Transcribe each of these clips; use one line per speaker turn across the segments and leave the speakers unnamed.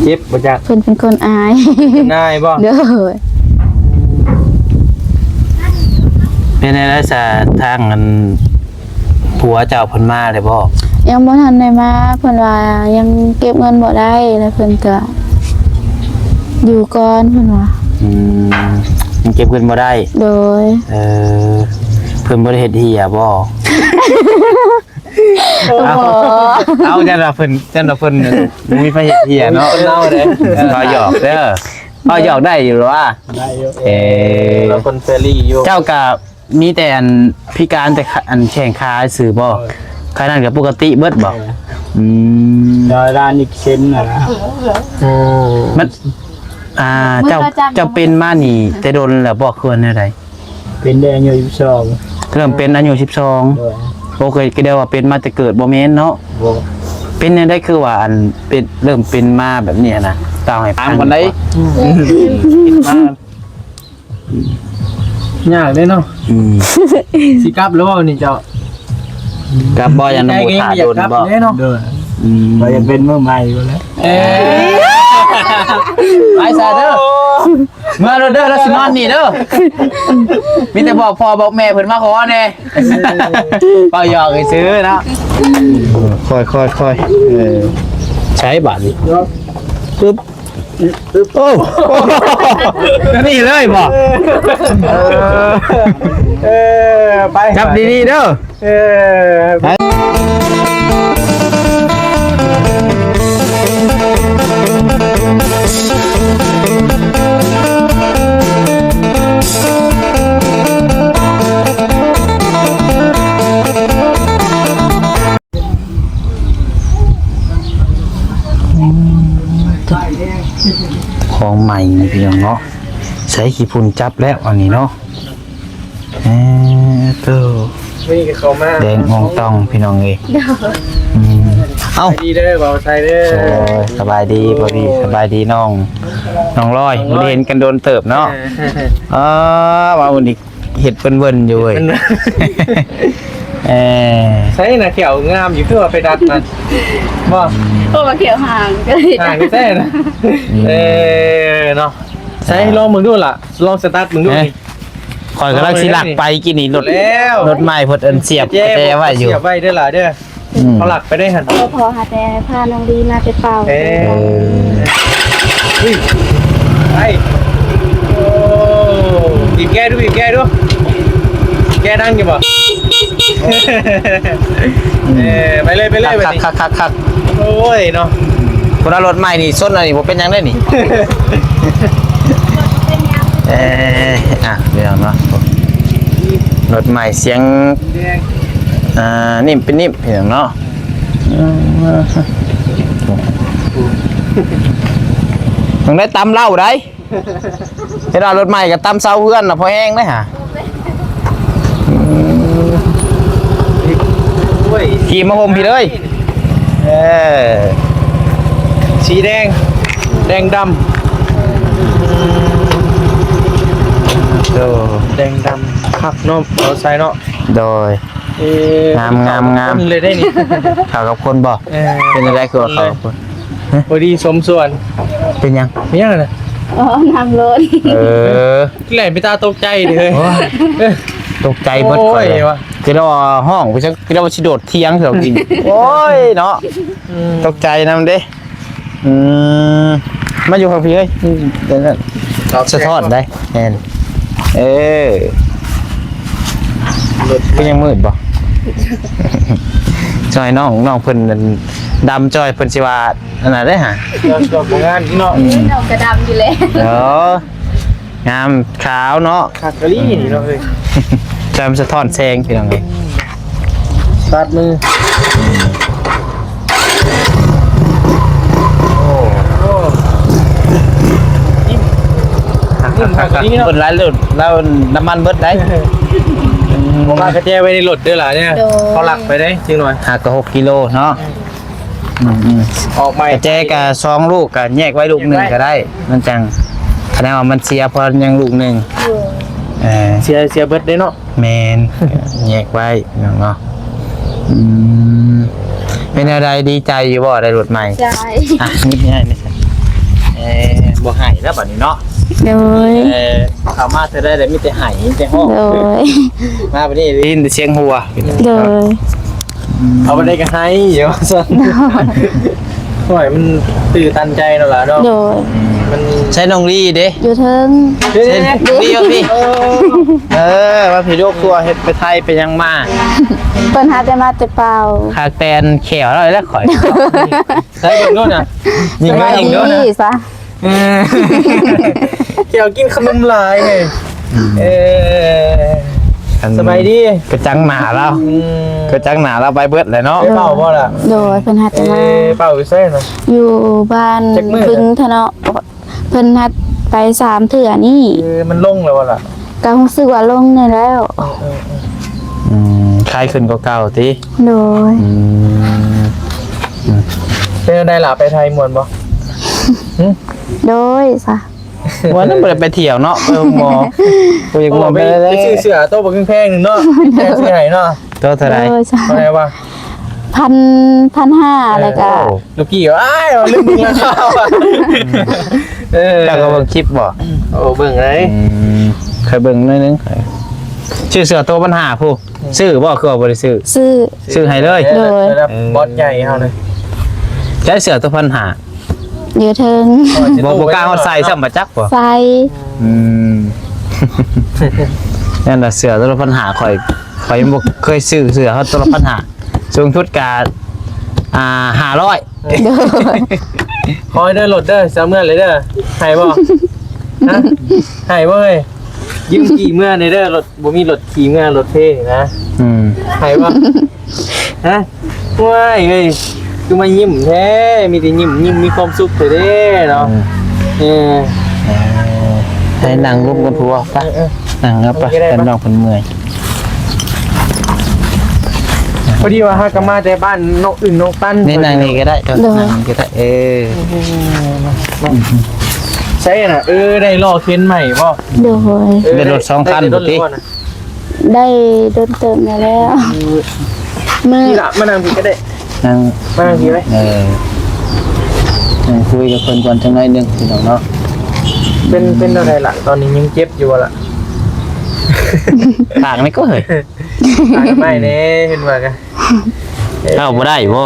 เจ็บบ่จัก
เพิ่นเป็นคนอาย
นายบ่
เด้อ
เป็นไงล่ะซะทางอันผัวเจ้าเพิ่นมาได้บ่
ยังบ่ทันได้มาเพิ่นว่ายังเก็บเงินบ่ได้แล้วเพิ่นก็อยู่ก่อนเพิ่นว่า
ยังเก็บเงินบ่ได้
โดย
เพิ่นบ่ได้เฮ็ดเหียบ่เอาจังว่าเพิ่นบ่มีไฟเฮ็ดเหียเนาะ
คนเล่าเด้
ก็หยอกเด้อก็หยอกได้อยู่หรอว่า
ได้อยู่
เรา
คนเฟรลี่อยู่
เจ้าก็มีแต่อันพิการแต่อันแข้งขาซื่อบ่ใครนั่นก็ปกติเบิดบ่
ดอยร้านอีกเซนน่ะนะ
มันเจ้าเป็นมานี่แต่โดนแล้วบ่ควรแนวใด
เป็นได้อายุ22
เริ่มเป็นอายุ12 โอเคก็เดียวว่าเป็นมาแต่เกิดบ่แม่นเนาะ
บ่
เป็นยังได้คือว่าอันเป็นเริ่มเป็นมาแบบนี้นะตามให้ฟังกันได้
ยากเด้เนาะสิกลับแล้วบ่นี่เจ้า
กับบ่ยังนโมถาโดนบ่
เนาะบ่ยังเป็นมื้อใหม่อยู่แล้ว
ไปซะเด้อเมื่อเด้อแล้วสินอนนี่เด้อมีแต่บอกพ่อบอกแม่เพิ่นมาขอแน่เป่าหยอกให้ซื้อเนาะค่อยใช้บาทนี่ปึ๊บโอ้นี่เลยบ่
ไป
จับดีๆเด้อไปของใหม่นี่พี่น้องเนาะใช้ขี้ฝุ่นจับแล้วอันนี้เนาะตัว
นี่ก็เข้ามา
แดงมองต้องพี่น้องเอ้ยเอ้า
ดีเด้อบ่าวไทยเด้อ
สบายดีบ่ดีสบายดีน้องร้อยบ่ได้เห็นกันโดนเติบเนาะว่าวันนี้เห็ดเปิ้นๆอยู่เว้ย
ใช่น่ะเขียวงามอยู่คือว่าไปดัดมันบ่
โอ้มาเขียวห่างก็เลย
ห่างนี่แท้นะเนาะใช่ลองมึงดูล่ะลองสตาร์ทมึงดูนี่
ข่อยกำลังสิลักไปกินนี่รถ
แล้ว
รถใหม่เพิ่นเอิ้นเสียบแต่ไว้อยู่
เสียบไว้เด้อล่ะเด้อเขาหลักไปได้หั่น
พอหาแต่พาน้องดีมาไปเป่า
เฮ้ยไปโอ้บีบแก้ดูบีบแก้ดูแก้ดังอยู่บ่ไปเลยไปเลยไปนี่
คัก
โอ้ยเนาะ
คนเอารถใหม่นี่ส้นอะไรนี่บ่เป็นหยังได้นี่เดี๋ยวเนาะรถใหม่เสียงนิ่มเป็นนิ่มเพียงเนาะมึงได้ตำเหล้าได้เห็นว่ารถใหม่กับตำเสาเพื่อนน่ะพอแห้งได้ฮะขี่มาห่มพี่เลย
สีแดงแดงดำแดงดำคักเนาะเอาใส่เนาะ
โดยงาม
เลยได้นี่
ข่าวกับคนบ่เป็นอะไรคือข่าวกับคน
พอดีสมส่วน
เป็นยัง
ไม่ยังนะ
อ๋อน้ำล้น
แหล่ไปตาตกใจเลย
ตกใจเบิดก่อนคือเราห้องคือเราชิโดดเทียงเถอะกินโอ้ยเนาะตกใจนำเด้มาอยู่กับพี่เอ้ยสะท้อนได้แน่นก็ยังมืดบ่จอยน้องเพิ่นดำจอยเพิ่นสิว่าอันนั้นได้ฮะ
จบงานเนาะ
เรากระดำอยู่เลย
งามขาวเนาะ
ขัดกะลี่นี่เนาะเฮ้ย
จำสะท้อนแซงพี่น้องเอ้ย
ตัดมือ
เบิดหลายรถแล้วน้ำมันเบิดได้
ผมมากระเจไว้ในรถด้วยล่ะเนี่ยเขาหลักไปได้จริงหน่อย
หากก็6 กิโลเนาะ
ออกใหม่
กระแจกับ2 ลูกก็แยกไว้ลูกหนึ่งก็ได้มันจังคะแนนว่ามันเสียพอยังลูกหนึ่ง
เสียเบิดได้เนาะ
แมนแยกไว้เนาะเป็นอะไรดีใจอยู่บ่ได้รถใหม่
ใช่
นิดง่ายนี่ บ่ให้แล้วบัดนี้เนาะ
โดย
เข้ามาเธอได้มีแต่ให้มีแต่ห้อง
โดย
มาบัดนี้ได้ยินแต่เสียงหัว
โดย
เอาไปได้ก็ให้เดี๋ยวซั่นโอ้ยมันตื่นตันใจเนาะล่ะเนาะ
โดย
มันใช้น้องลี่เด้
อยู่เทิง
เด้พี่เอาพี่ว่าพี่โยกตัวเฮ็ดไปไทยไปยังมา
เปิ้นหาแต่มาแต่เปล่า
หากแตนแขวแล้วข่อยใช้เบิ่งโน่นน่ะยิง
ส
ก็
บาย
ยิงโน่น
ดี
น่ะ
ซะ
เกี่ยวกินขนมลายไงสบายดี
กระจังหนาแล้วกระจังหนาเราไปเบิดเลยเนาะ
เป่าบ่ล่ะ
โดยเพิ่นหาแต่มา
เป่าอยู่เส้นนะ
อยู่บ้าน
จักมื้อ
บึงทะเนาะเพิ่นหัดไป3เทื่อนี่
มันลงแล้วล่ะ
ก็รู้สึกว่าลงได้แล้ว
คลายขึ้นก็เก่าติ
โดย
เป็นได้ล่ะไปไทยมวนบ่
โดยซะ
วันนั้นบ่ได้ไปเที่ยวเนาะไปหมอไปยังหมอ
ไป
ไปได้
ซื้อเสื้อโต๊ะบักแพงนึงเนาะแพงซื้อให้เนาะ
ตัวเท่าไหร่
โดยซะ
อะไรวะ
1,500แล้วก็
ลูกกี้อ้ายลืมมึงแล้วข้าวอ่ะ
เจ้าก็เบิ่งคลิปบ่
โอ้เบิ่งเลย
เคยเบิ่งหน่อยนึงชื่อเสือตัวปัญหาผู้ซื้อบ่คือว่าบ่ได้ซื้อ
ซื้อ
ให้เลย
ระดับบอสใหญ่เฮาเลย
ใช้เสือตัวปัญหา
อยู่เทิง
บ่กล้าเฮาใส่ซ้ำบ่จักบ่
ใส่
นั่นน่ะเสือตัวปัญหาข่อยยังบ่เคยซื้อเสือเขาตัวปัญหาสูงสุดก็500
โดย
คอยเด้อรถเด้อซะเมื่อเลยเด้อให้บ่ฮะให้บ่เฮ้ยยืมขี่เมื่อในเด้อรถบ่มีรถขี่เมื่อรถเท่นะ ให้บ่ฮะว้ายเฮ้ยคือมายิ้มแท้มีแต่ยิ้มมีความสุขเด้เนาะ
ให้นั่งร่วมกันผัวไปนั่งครับไปกันน้องเพิ่นเมื่อย
พอดีว่าฮากามาแต่บ้านนกอื่นนกตั้น
นี่นั่งนี่ก็ได้นั่งก็ได้
ใช่น่ะได้ล้อเข็นใหม่บ่
โดย
เป็นรถ2คันบ่ติ
ได้โดนเติมมาแล้วมือ
นี่ล่ะมานั่งพี่ก็ได้
นั่ง
มานั่งพี่ไว้
นั่งคุยกับเพิ่นก่อนจังหน่อยนึงพี่น้องเนาะ
เป็นอะไรล่ะตอนนี้ยังเจ็บอยู่ล่ะ
ทางนี่ก็เฮ้ย
ตายไม่เน่เห็นว่ากัน
เอ้าบ่ได้บ่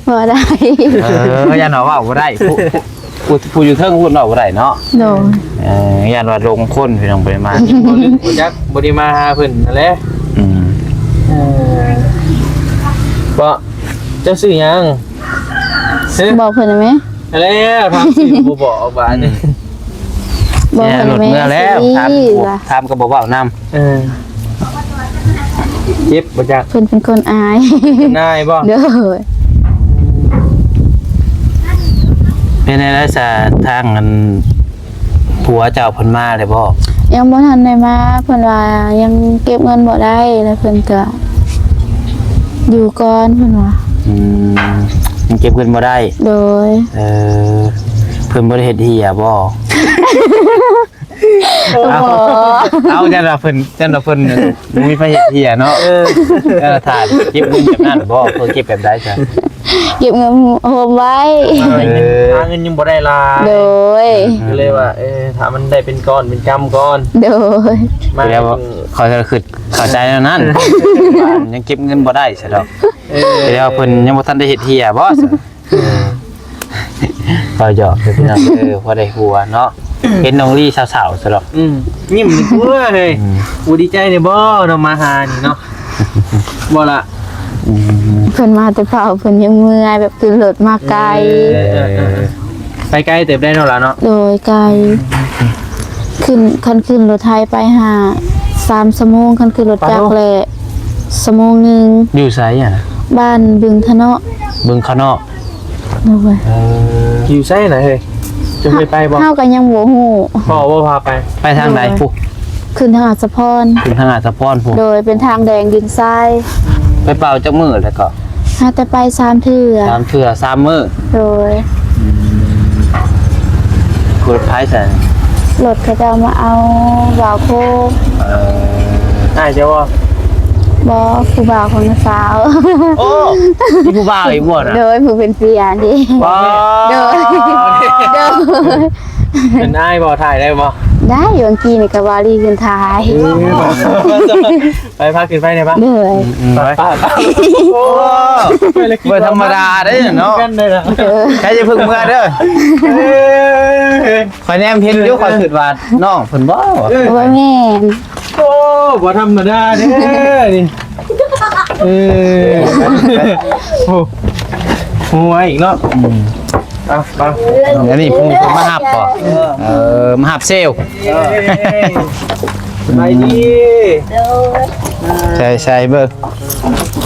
บ่ได้
ยันว่าบ่ได้ผู้อยู่เทิงพูดว่าบ่ได้เนาะ
โดย
ยันว่าลงคนพี่น้องไปมา
บ่จักบ่ได้มาหาเพิ่นนั่นแหละบ่เจ้าซื้อหยัง
บอกเพิ่นได้ไหม
อะไรถามซื้อบ่บอกบาดนี่
บอก
เนี่ย
เพิ่น
หลุด
ได้ไหม
เมื่อแล้ว
สิ
ทำก็บอกว่านำ
เจ็บบ่จัก
เพิ่นเป็นคนอาย
นายบ่
โดย
เป็นในลักษณะทางอันผัวเจ้าเพิ่นมาเลยบ่
ยังบ่ทันได้มาเพิ่นว่ายังเก็บเงินบ่ได้แล้วเพิ่นก็อยู่ก่อนเพิ่นว่า
ยังเก็บเงินบ่ได้
โดย
เพิ่นบ่ได้เฮ็ดเหียบ่เอาจังว่าเพิ่นมีไฟเฮ็ดเหียเนาะถ่ายเก็บเงินแบบนั้นบ่เพิ่นเก็บแบบใดจ้ะ
เก็บเงินโฮมไว้
หาเงินยังบ่ได้ลา
โดย
ก็เลยว่าถ้ามันได้เป็นก้อนเป็นกำก้อน
โดย
มา
แล้วเขาจะคือเข้าใจแล้วนั้นยังเก็บเงินบ่ได้ใช่ดอกแล้วเพิ่นยังบ่ทันได้เฮ็ดเหียบ่ซะเปล่าหยอกพี่น้องพอได้หัวเนาะเห็นน้องลี่สาวๆซะดอก
ยิ้มตัวเฮ้ยอูดีใจเนี่ยบ่เนาะมาหานี่เนาะบ่ล่ะ
เพิ่นมาแต่เฝ้าเพิ่นยังเมื่อยแบบขึ้นรถมาไกล
ไปไกลเติบได้เนาะล่ะเนาะ
โดยไกลขึ้นรถไทยไปหา3 ชั่วโมงคันขึ้นรถจักรเลยชั่วโมงนึง
อยู่ไสอ่ะ
บ้านบึงทะเนาะ
เบิ่งข้างนอก
โดย
อยู่ไสน่ะเฮ้ยจะไปบ่
เฮาก็ยังบ่ฮู้
พ่อบ่พาไป
ไปทางไหนปุ๊
ขึ้นทางอัศพร
ถึงทางอาสะพรปุ๊
โดยเป็นทางแดงดินทราย
ไปเป่าจักมือแล้วก็
หาแต่ไป3เทื่อ
3เทื่อ3มื้อ
โดย
คุยพายซั่น
รถเขาจะเอามาเอาบ่าวโคก
อ้ายเจ้าบ่
บ่ผู้บ่าวของน้าสาว
โอ้มีผู้บ่าวอีกบ่น่ะ
โดยผู้เป็นเปียนี่
ว้า
โดยโดย
เป็นอ้ายบ่ถ่ายได้บ่
ได้อยู่อังกีนี่ก็วารีขึ้นท้าย
ไปพาขึ้นไปได้ปะ
เหนื่อย
ไปโอ้
บ่ธรรมดาเด้เนาะ
กันเลยนะ
ใครจะพึ่งเมื่อเด้อข่อยแนมเห็นอยู่ข่อยคิดว่าน้องเพิ่นบ่
ว่าแม่น
โอ้บ่ธรรมดาเด้นี่โอ้หัวอีกเนาะไป
อันนี้ผู้มาหับบ่มาหับเซล
ไปดี
ใช่เบิ่ง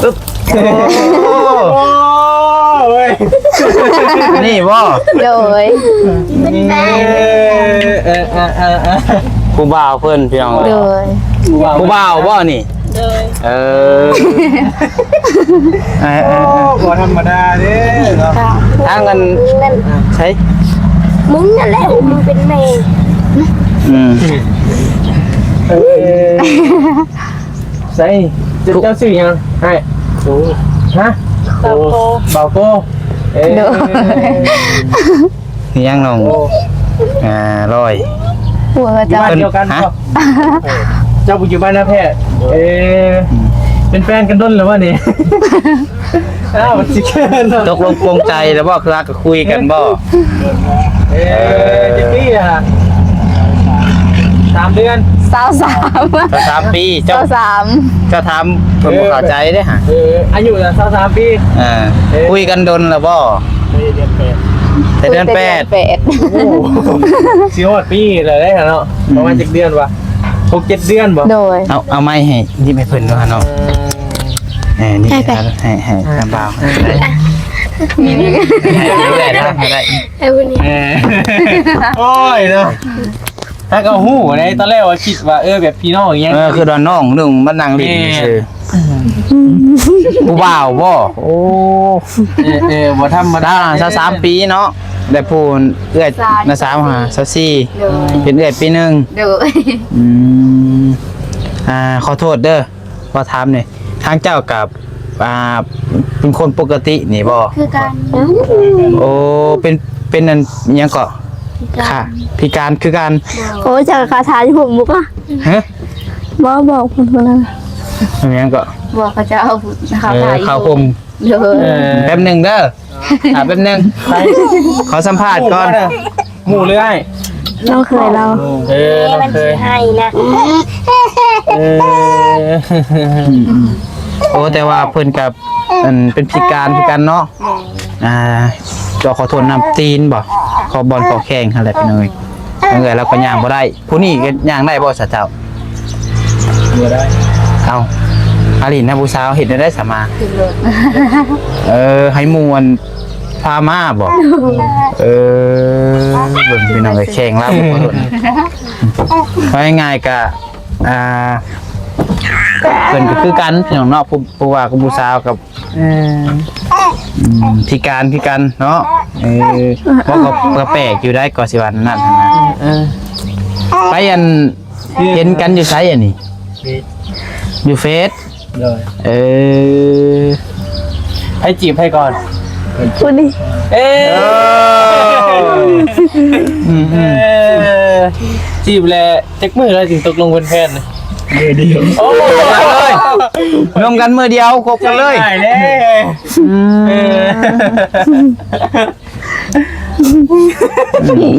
ปึ๊บ
โอ้ย
นี่บ่
โดย
ผู้บ่าวเพิ่นพี่น้อง
โดย
ผู้บ่าวบ่นี่
บ่ธรรมดาเด้เนาะ
ทางกันใช่
มึงนั่นแหละมึงเป็นแม่
ใส่เจ้าชื่อยังไอ้ฮะเบาโกเอ้ย
ยังน้องร้อย
หัวกระ
อยู่
เจ้า
บ้านเดียวกันป่ะเจ้าอยู่บ้านนะแพทย์เป็นแฟนกันด้นหรือวะนี่อ้าวจิเกน
ตกลงปรงใจแล้วบ่คือก็คุยกันบ่
จิปี้อ่ะ3 เดือน
23
ก็3ปีเจ้า
23
ก็ถามเพิ่นบ่เข้าใจเด้ฮะ
อายุ23 ปี
คุยกันดนแล้วบ่แต่เดือน8
สิฮอดปีเลยได้เนาะประมาณ7 เดือนวะ6-7 เดือนบ่
โดย
เอาไม้ให้นี่ไปเพิ่นด้วยเนาะนี่ให้ตามบ่าวให้ได้
ไอ้วันนี้
โอ้ยเนาะถ้าก็ฮู้ในตอนแรกว่าคิดว่าแบบพี่น้องอย่างเงี้ย
คือดอนน้องนึงมันนั่งลิ้นซื่อผู้บ่าวบ่โอ้
บ่ธรรมดา
ซะ3ปีเนาะได้พูนเอื้อยนะ3หา24เป็นเอื้อยปีนึง
โดย
ขอโทษเด้อว่าถามนี่ทางเจ้ากับเป็นคนปกตินี่บ่
คือกัน
โอ้เป็นนั่นหยังก็ค่ะพิการคือกัน
โอ้จากคาถาที่ผมมุกอ่ะ
ฮะ
บอกคนคนนั้น
หยังก็
บอกเขาจะเอาเขาถ่าย
เข้าคม
โดย
แป๊บหนึงเด้อแป๊บหนึงขอสัมภาษณ์ก่อน
หมู่เรื่อย
เราเคยเรา
เราเคย
ให้นะ
โอ้แต่ว่าเพิ่นกับเป็นพิการเนาะจอขอโทษนำตีนบ่ขอบอลขอแข่งอะไรไปเลยเราก็ย่างบ่ได้ผู้นี้ก็ย่างได้บ่ซะเจ้า
บ่ได้
เอาอาลินนะผู้สาวเห็นได้สามาให้มวนพามาบอกเบิ่งพี่น้องแข่งแล้วบ่รู้เพราะง่ายๆก็เพิ่นก็คือกันพี่น้องเนาะผู้ว่ากับผู้สาวกับพิการเนาะบ่ก็แปลกอยู่ได้ก็สิว่านั่นนะไปอันเห็นกันอยู่ไสอันนี้อยู่เฟซ
ให้จีบให้ก่อน
คนนี้
จีบแล้วจักมือแล้วถึงตกลงเป็นแฟนเดียวโอ้
เลยรวมกันมือเดียวครบกันเลย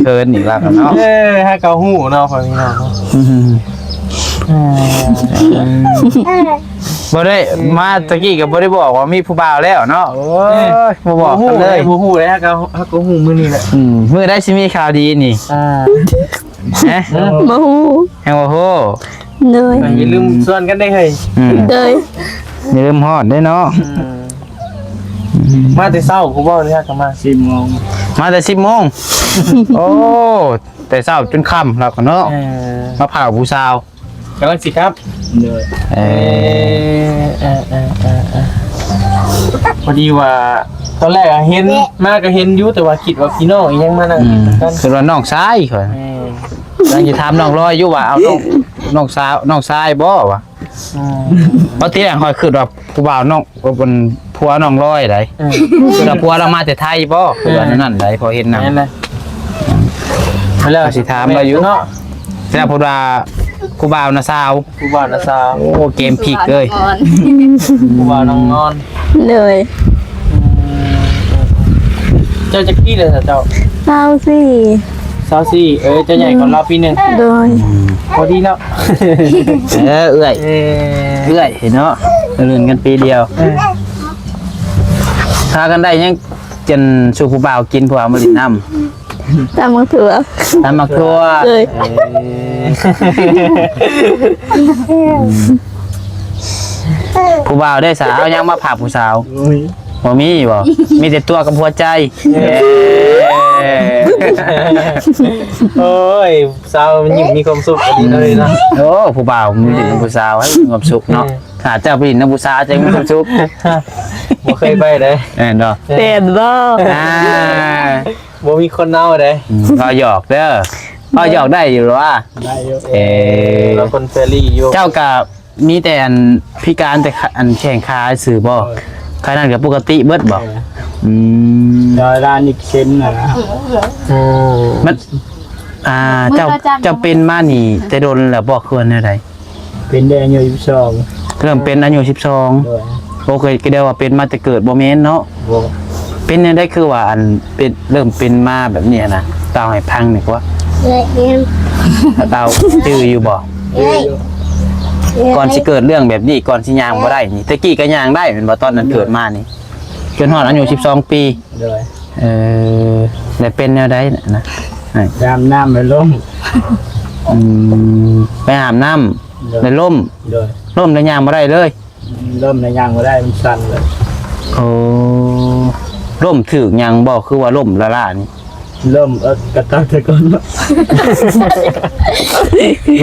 เกินอีกแล้วเนาะ
ให้เกาหูเนาะพี่น้อง
บ่ได้มาตะกี้ก็บ่ได้บอกว่ามีผู้บ่าวแล้วเนาะโอ้ยบ่บอกกันเลย
บ่ฮู้เลยฮะเกาหูมื้อนี้แหละ
มื้อได้สิมีข่าวดีนี่ฮะ
มาหู
แฮงว่าโห
เลย
อย่าลืมส่วนกันได้เฮ้ย
เลย
อย่าลืมฮอดได้เนาะ
มาแต่เช้ากูบอกเลยฮะก็มา10 โมง
มาแต่ 10 โมงโอ้แต่เช้าจนค่ำแล้วก็เนาะมาพาผู้สาว
กำลังสิครับพอดีว่าตอนแรกเห็นมาก็เห็นอยู่แต่ว่าคิดว่าพี่น้องยังมานั่งกัน
คือว่าน้องชายข่อยยังสิถามน้องลอยอยู่ว่าเอาน้องสาวน้องชายบ่วะบางทีข่อยคิดว่าผู้บ่าวน้องเป็นผัวน้องลอยได้คือว่าผัวเรามาแต่ไทยบ่คือว่านั่นได้พอเห็นนำ
แล้ว
สิถามเราอยู่
เนาะ
แต่พูดว่ากูบ่าวนะสาว
ผู้บ่าวนะสาว
โอ้เกมพลิกเลย
ผู้บ่าวน้องนอน
เลย
เจ้าจะกี้เลยเจ้า
เศร้าสิ
ซาวซี่เจ้าใหญ่กว่าเราปีหนึง
โดย
พอดีแล้ว
เอื้อย
เอ้
เอื้อยเห็นเนาะเลื่อนกันปีเดียวถ้ากันได้ยังจนสู่ผู้บ่าวกินผู้บ่าวมาลินน้ำ
ตามมาถือ
ตามมักทั่ว
เลย
ผู้บ่าวได้สาวยังมาผ่าผู้สาวบ่มีบ่มีแต่ตัวกับหัวใจ
โอ้ยสาวมันยิ้มมีความสุขดีเลยนะ
โอ้ผู้บ่าวมีแต่ผู้สาวให้มีความสุขเนาะถ้าเจ้าไปลินน้ำผู้สาวจะมีความสุข
บ่เคยไปเลย
แน่นบ่
เป็นบ่
อ่า
บ่มีคนเน่าเลย
พอหยอกเด้อพอหยอกได้อยู่หรอวะ
ได้อยู่
เ
เราคนเฟรลี่อยู่
เจ้ากับมีแต่อันพิการแต่อันแข่งขาสื่อบ่ขนาดกับปกติเบิดบ่อืม
ดอยร้านอีกเช่นนะ
มันเจ้าเป็นมานี่แต่โดนแล้วบ่ควรแนวใด
เป็นแดงอยู่ยี่สอง
เริ่มเป็นอายุ
โดย
12โอเคก็เดียวว่าเป็นมาแต่เกิดบ่แม่นเนาะ
โบ
เป็นแนวได้คือว่าอันเป็นเริ่มเป็นมาแบบนี้นะเล่าให้พังหน่อยว่าเล่าจื้ออยู่บ่ก่อนสิเกิดเรื่องแบบนี้ก่อนสิย่างบ่ได้นี่ตะกี้ก็ย่างได้แม่นบ่ตอนนั้นเกิดมานี่จนฮอดอายุ12 ปี
โดย
ได้เป็นแนวใดนะ
ดำน้ำไปล้ม
ไปอาบน้ำในร่ม
โดย
ร่มในยางมาได้เลย
ล้มในยางมาได้มันสั่นเลย
โอ้ร่มถือยางบอกคือว่าร่มละล่านี่
ล้มกระตักตะกอน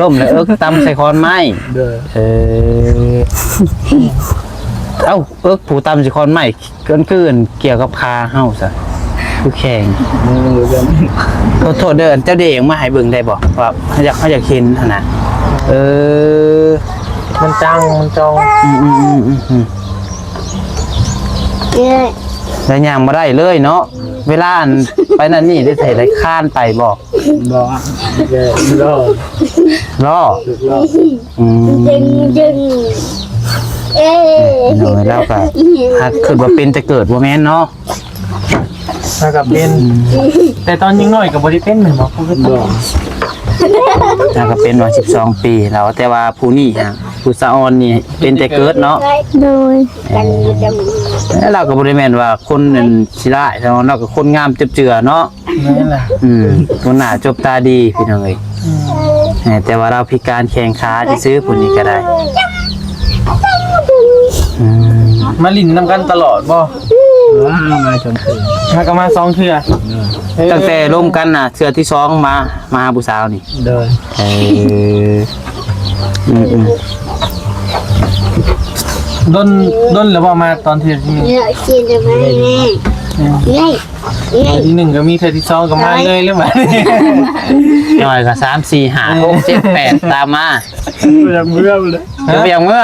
ร่มแล้วตำใส่คอนไม้
โดย
เอ้าผู้ตำใส่คอนไม้เกินเกี่ยวกับคาเฮาซะคือแข่ง
มือกัน
โทษเดินเจ้าเด็กมาให้เบิ่งได้บ่ว่าเขาอยากเห็นหั่นน่ะ
มันจังมันจอง
แล้วย่างมาได้เลยเนาะเวลาอันไปนั่นนี่ได้ใส่ไรข้านไปบ่
บอกแกรอ
รอ
สุดรอ
เนาะแล้วก็หากขึ้นว่าเป็นจะเกิดว่าแม่นเนาะ
ถ้ากับเป็นแต่ตอนยังน้อยกับบริเป็นเหมือนบอก
บอก
ถ้าก็เป็นว่า12 ปีแล้วแต่ว่าผู้นี่ฮะผู้สะออนนี่เป็นแต่เกิดเนาะ
โดย
แล้วเราก็บ่ได้แม่นว่าคนนั่นสิร้ายแต่ว่าเราก็คนงามเจือเนาะ
นั่นแหละ
คนหน้าจบตาดีพี่น้องเอ้ยแต่ว่าเราพิการแข้งขาที่ซื้อผู้นี้ก็ได้
มาลินนำกันตลอดบ่
มาชมพู
ถ้าก็มา2เทื่อ
ตั้งแต่ร่วมกันน่ะเทื่อที่2มาหาผู้สาวนี่
โดย
ดนหรือว่ามาตอนเทื่อที่1ที่1ก็มีเทื่อที่2ก็มาเลยหรือว่า
หน่อยก็3 4 5 6 7 8ตามมา
เมื่อเลย
จะเบียงเมื่อ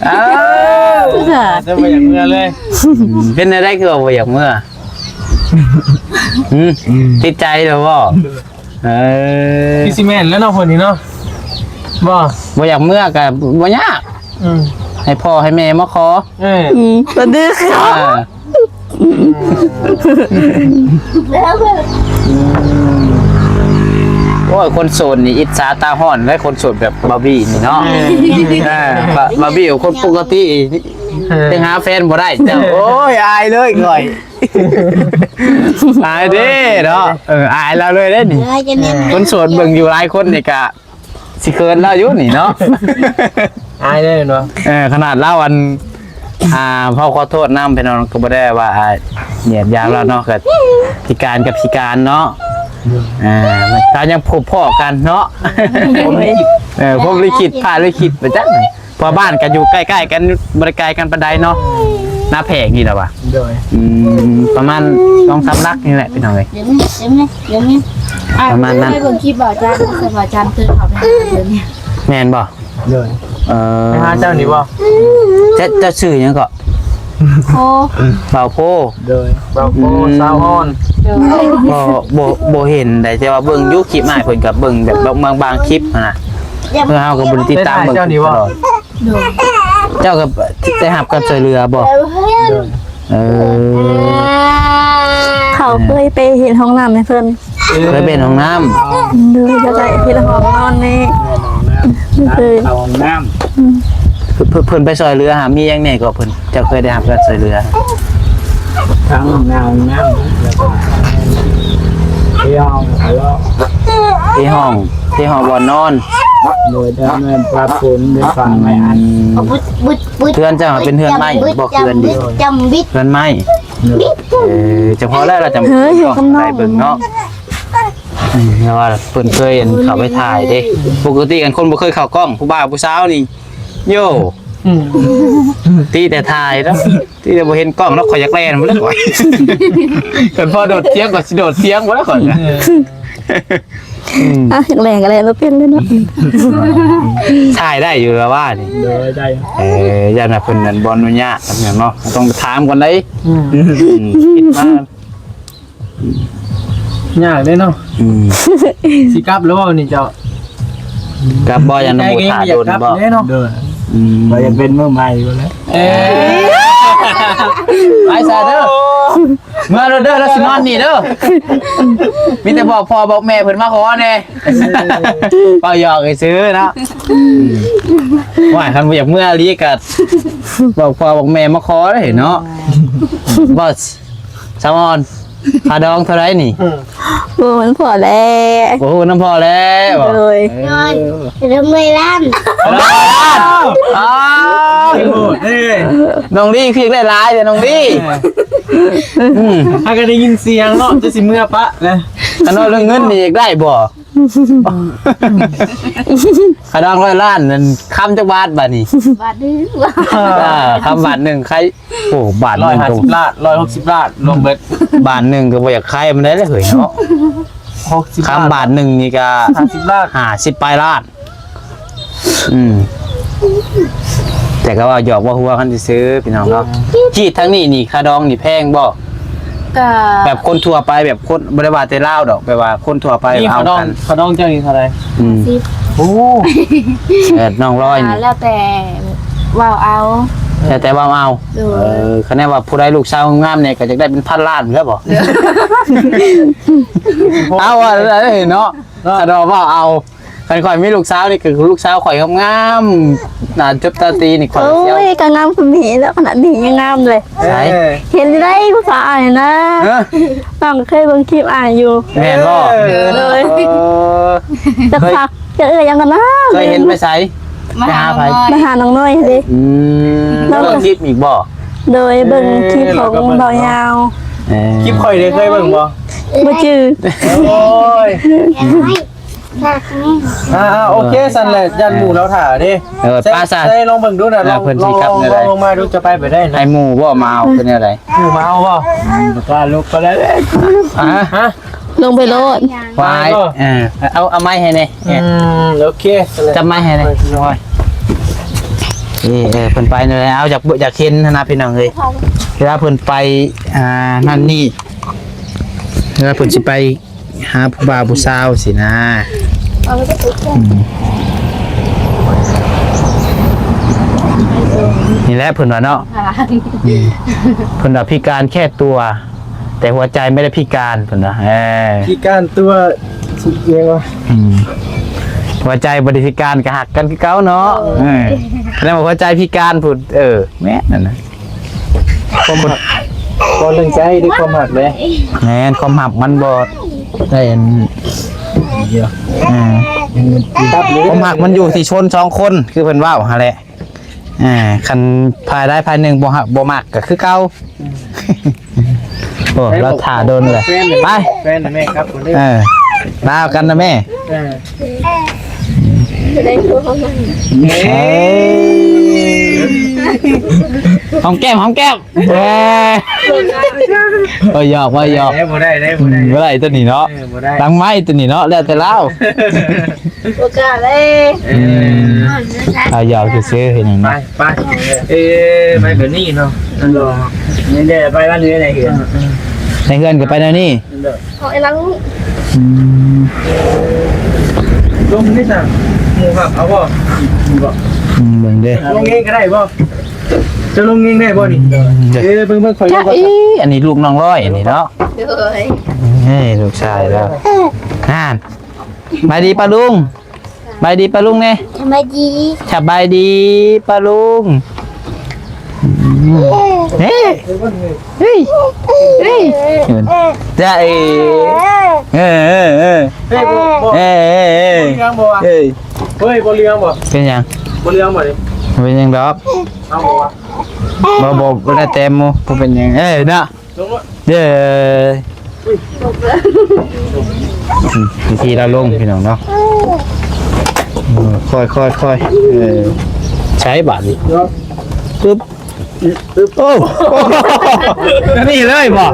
อ้าว
จะไปอย่างเมื่อเลย
เป็นอะไรคือว่าบ่อยากเมื่อติดใจเหรอบ่
พี่ซีเมนแล้วเนาะคนนี้เนาะบ่
บ่อยากเมื่อก็บ่ยาก ให้พ่อให้แม่มาขอ
สวัสดีค่ะ
โอ้ยคนโสดนี่อิจฉาตาห้อนและคนโสดแบบบาร์บี้นี่เนาะบาร์บี้คนปกติยังหาแฟนบ่ได้เจ้าโอ้ยอายเลยก่อยอายเด้เนาะอายเราเลยเด้นี่คนโสดเบิ่งอยู่หลายคนนี่ก็สิเคินเราอยู่นี่เนาะ
อายได้เนาะ
ขนาดเล่าวันพ่อขอโทษน้ำเป็นน้องก็บ่ได้ว่าเหยียดยามแล้วเนาะกับพิการกับพิการเนาะเรายังพบพ่อกันเนาะผมลิขิตผ่านลิขิตไปจ้ะพอบ้านกันอยู่ใกล้ๆกันบริการกันปานใดเนาะหน้าแผงนี่แหละวะ
โดย
ประมาณ2-3 ลักนี่แหละพี่น้องเอ้ยประมาณนั้น
ให้เบิ่งคลิปบ่อาจารย์สบายจานตื่นเขาไปหาเดี๋ยวนี้
แม่นบ่
โดย
ไปหาเจ้านี่บ่
จะชื่อหยังก็
โอ้
เบาโพ
โดย
บางโพสาวอ่อน
บ่เห็นได้แต่ว่าเบิ่งอยู่คลิปอ้ายเพิ่นก็เบิ่งแบบบางคลิปนะเพื่อเฮาก็บ่ได้ติดตามเบิ่งตลอด
โดย
เจ้าก็ได้รับการช่วยเหลือบ่เออ
เขาเคยไปเห็นห้องน้ำให้เพิ่น
เคยเป็นห้องน้ำ
ดูจะได้ที่ห้องนอนนี่
เคยเข้าห้องน้
เพิ่นไปช่วยเหลือหามีหยังแหน่ก็เพิ่นเจ้าเคยได้รับการช่วยเหลือ
ำทั้งห้องน้ำแล้วก็ที่ห้องแล้ว
ที่ห้องบ่นอน
โดยดำเนินปรับปรุงด้วยความไม่อัน
เพื่อนเจ้าเป็นเพื่อนไม้บ่เพื่อนดี
จำบิด
เพื่อนไม้เฉพาะแล้วเราจะ
เฮ้ยอยู่ข้างนอก
ได้เบิ่งเนาะเพราะว่าเพิ่นเคยเห็นเขาไปถ่ายเด้ปกติกันคนบ่เคยเข้ากล้องผู้บ่าวผู้สาวนี่โย่ตีแต่ถ่ายเนาะตีแต่บ่เห็นกล้องเนาะข่อยอยากแล่นบ่แล้วข่อยเพิ่นพอโดดเถียงก็สิโดดเถียงบ่แล้วข่อยนะ
อ่ะอย่างแรงอะไรมาเป็นเลยเนาะ
ถ่ายได้อยู่แล้วว่านี่
โดยได้
ย่านว่าเพิ่นนั่นบ่อนุญาตทำหยังเนาะต้องถามก่อนได้คิดมาย
ากเลยเนาะสิกลับแล้วว่านี่เจ้า
กับบ่ยันบ่ถ่ายโดนบ่
เนาะ
โดยเรายังเป็นเมื่อใหม่อยู่แล้ว
ไปซะเด้อเมื่อเราเด้อแล้วสินอนนี่เด้อมีแต่บอกพ่อบอกแม่เพิ่นมาขอแน่เป้าหยอกให้ซื้อเนาะว่าคันบ่อยากเมื่อลีก็บอกพ่อบอกแม่มาขอได้เนาะบ่ซามอนค่าดองเท่าไหร่นี่
โอ้มันพอแล้ว
โอ้โหน้ำพอแล้วบ่
เลย
นอนเริ่มไม่ลั่น
อ้าว
โอ้เอ้ย
น้องลี่คือได้หลายเด้อน้องลี่
ถ้าก็ได้ยินเสียงเนาะจะสิเมื่อปะนะ
อันนั้นเรื่องเงินนี่อยากได้บ่ค่าดอง100 ล้านนั่นคำจักบาทบัดนี้
บาดดื้อ
คำบาทหนึ่งใครโอ้บาทหนึ่งก็
150 ล้าน160 ล้านรวมเบิด
บาทหนึ่งก็บ่อยากใครมันได้เลยเหยเนาะ
60
คำบาทหนึ่งนี่ก็
50 ล้าน
50ปลายล้านแต่ก็ว่าหยอกว่าหัวคันสิซื้อพี่น้องเนาะจีดทั้งนี้นี่ค่าดองนี่แพงบ่
ก็
แบบคนทั่วไปแบบคนบ่ได้ว่าแต่ลาวดอกแบบว่าคนทั่วไป
นี่
เอา
เขาดอง
กัน
เขาดองเจ้านี่เท่าไหร่
สิบ
โอ้
น้องร้อยนี่
แล้วแต่ว่าวเอา
แต่ว่าเอา
โดย
คะแนนว่าผู้ใดลูกสาวงามเนี่ยก็จะได้เป็นพันล้านแล้วบ่ เอาอ่ะเนาะถ้าเราว่าเอาคันข่อยมีลูกสาวนี่คือลูกสาวข่อยงามๆหน้าจบตาตีนี่ข่อย
โอ้
เสียวย
ก็งามคุณผีแล้วขนาดนี้ยังงามเลย
ใช่
เห็นได้ภาษาอ่านนะ
เออ
น้องเคยเบิ่งคลิปอ่านอยู่
แม่นบ่
เลย จะ
เคย
พักจะยังกันนะ
เคยเห็นไปไส
มา
ไป
หา
หาไผ
หน่อย
มาหาน้องน้อยสิ
เบิ่งคลิปอีกบ่
โดยเบิ่งคลิปของเบายาว
คลิปข่อยได้เคยเบิ่งบ่
บ่จื้อ
โอ้ย
แค่นี้
โอเคสั่นแหละยันหมู่แล้วถ่าดิ
ป้าซะ
ได้ลองเบิ่งดูนะลอง
เพิ่น
ล
สิ
อง
กลับได้
ลองมาดูจะไปได้นะ
ไอ้หมู่บ่มาเอาเป็นอะไร
หมู่มาเอาบ่
กล้าลุกก็แล้ว
ฮะ
ลงไปโลด
วายเอาไม้ให้แน่
โอเค
จับไม้ให้แน่นี่เพิ่นไปเลยเอาอยากเห็นนะพี่น้องเอ้ยเวลาเพิ่นไปนั่นนี่เวลาเพิ่นสิไปหาผู้บ่าวผู้สาวสินะนี่แหละเพิ่นว่าเนาะเพิ่นว่าพิการแค่ตัว แต่หัวใจไม่ได้พิการเพิ่นว่า
พิการตัวสุดเองวะ
หัวใจบริพิการก็หักกันคือเก่าเนาะแล้วหัวใจพิการพูดแม่นั่นน่ะ
ความหักความตั้งใจด้วยความหักเลย
แม่นความหักมันบ่ได้อันเดียวความหักมันอยู่ที่ชน2คนคือเพิ่นว้าหั่นแหละคันภายได้ภายหนึ่งบ่มักก็คือเก่าโอ้เราถ่าโดนเลยไป
แฟนแม่ครับคนนี้
ลากันนะแม่เฮ้ย หอมแก้มเอ้ยหยอกว่าหยอก
บ่ได้
บ่ได้ตัวนี้เนาะ
บ่ได้
ตั้งไม้ตัวนี้เนาะแล้วแต่เล่า
โอกาสเลย
เอาหยอกซื้อๆเห็นหยัง
ไป
เนาะ
ไปไปแบบนี้เนาะ
นั่นหรอนี่เดี๋ยวไปบ้านนี้ไหนเห็น
ในเฮือนก็ไปแนวนี้
ของไอ้ลัง
ลงนี่สั่งหมูครับเอาบ่
เบิ่งเด้
ลงเองก็ได้บ่จะลงเองได้บ่นี่เบิ่งขอยล
จ้าง
ก่อน
อีอันนี้ลูกน้องร้อยอันนี้เนาะ
เลย
เฮ้ยลูกชายแล้วห่านบายดีป้าลุงบายดีป้าลุงเนี่ย
ทำไมดี
สบายดีป้าลุงเฮ้ยเฮ้ยเฮ้ยจ้าเอเออ
เฮ้ยบ่
เออ
เลี้ยงบ่วะ
เฮ้ย
เฮ้ยบ่เลี้ยงบ่
เป็นยัง
บ่เลี้ยงบ่ดิ
เป็นยังดอก
เอาบ่วะ
บ่ได้เต็มมูเป็นยังเอ้ยนะ
ลงบ่
เด้อวิธีเราลงพี่น้องเนาะค่อยใช้บาทนี่ปึ๊บโอ้นี่เลยบ่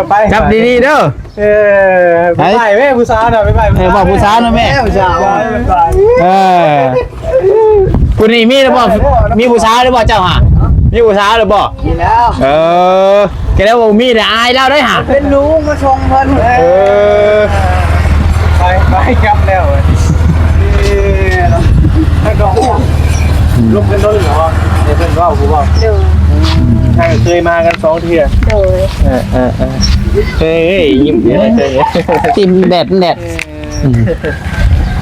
ไป
จับดีๆเด้อ
ไปแม่ผู้สาวน่ะไป
บอกผู้สาวนะแม่
ผู้สาว
คุณนี่มีหรือบ่มีผู้สาวหรือบ่เจ้าฮะมีผู้สาวหรือบ่
กินแล้ว
แกแล้วบ่มีแต่อายแล้วได้ฮะ
เป็นลุงมาชงเพิ่น
ไปจับแล้วให้ดอกลงกันโดนเหรอเดี๋ยวเพิ่นว่ากูบอก
โดย
ใช่เคยมากัน2เที่ย
โดย
เฮ้ยยิ้มเยอะเลย
จิ้มแดด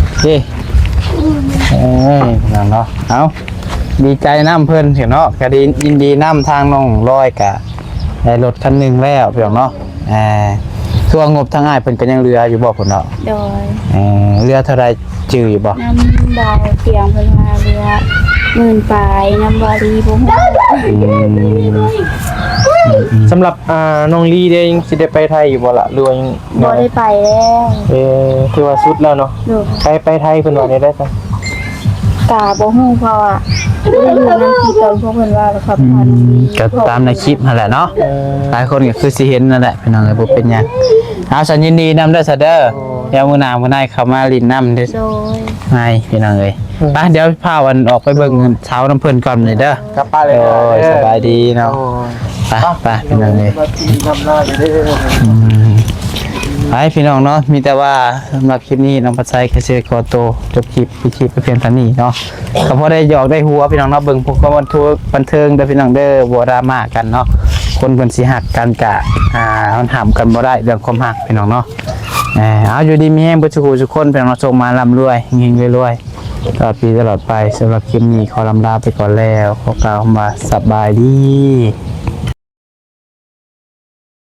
โอเคนั่นเนาะเอาดีใจน้ำเพิ่นเห็นเนาะก็ดียินดีน้ำทางน้องร้อยกะได้รถคันหนึงแล้วพี่น้องเนาะส่วนงบทางอ้ายเพิ่นก็ยังเรืออยู่บ่พุ่นเนาะ
โดย
เรือเท่าไรจืออยู่บ่
น้ำเบาเสียงเพิ่นมาเรือ10,000ปลายน้ำบาลีบ่ฮู้
สำหรับน้องลีเด้ยังสิได้ไปไทยอยู่บ่ล่ะหรือว่ายัง
บ่ได้ไปแล้ว
คือว่าสุดแล้วเนาะ
โดย
ไปไทยเพิ่นว่าได้ซะ
กาบ่ฮู้เพราะว่าได้อยู่นำที่ตอนพวกเพิ่นว่าครับพาน้องลี
ก็ตามในคลิปนั่นแหละเนาะหลายคนก็คือสิเห็นนั่นแหละพี่น้องเอ้ยบ่เป็นหยังเอาฉันยินดีนำเด้อซะเด้อเดี๋ยวมื้อหน้ามื้อในเข้ามาลิ้นน้ำเด้อ
โดย
ให้พี่น้องเอ้ยไปเดี๋ยวพาวันออกไปเบิ่งเช้าน้ำเพิ่นก่อนเลยเด้อก
ลับไปเลย
โอ้ยสบายดีเนาะไปพี่น้องเอ้ย
นำหน้าอยู่เด้อ
ไปพี่น้องเนาะมีแต่ว่าสำหรับคลิปนี้น้องปัดไซแค่เชื่อขอโตวจบคลิปพิชิตไปเพียงเท่านี้เนาะก็พอได้หยอกได้หัวพี่น้องเนาะเบิ่งพวกบันเทิงเด้อพี่น้องเด้อบ่ดราม่ากันเนาะคนเพิ่นสิฮักกันกะมันห้ามกันบ่ได้เรื่องความฮักพี่น้องเนาะเอาอยู่ดีมีแฮงบ่ทุกคนพี่น้องเนาะส่งมาร่ำรวยเฮงๆรวยๆตลอดปีตลอดไปสำหรับคลิปนี้ขอลำลาไปก่อนแล้วขอกล่าวคำว่าสบายดี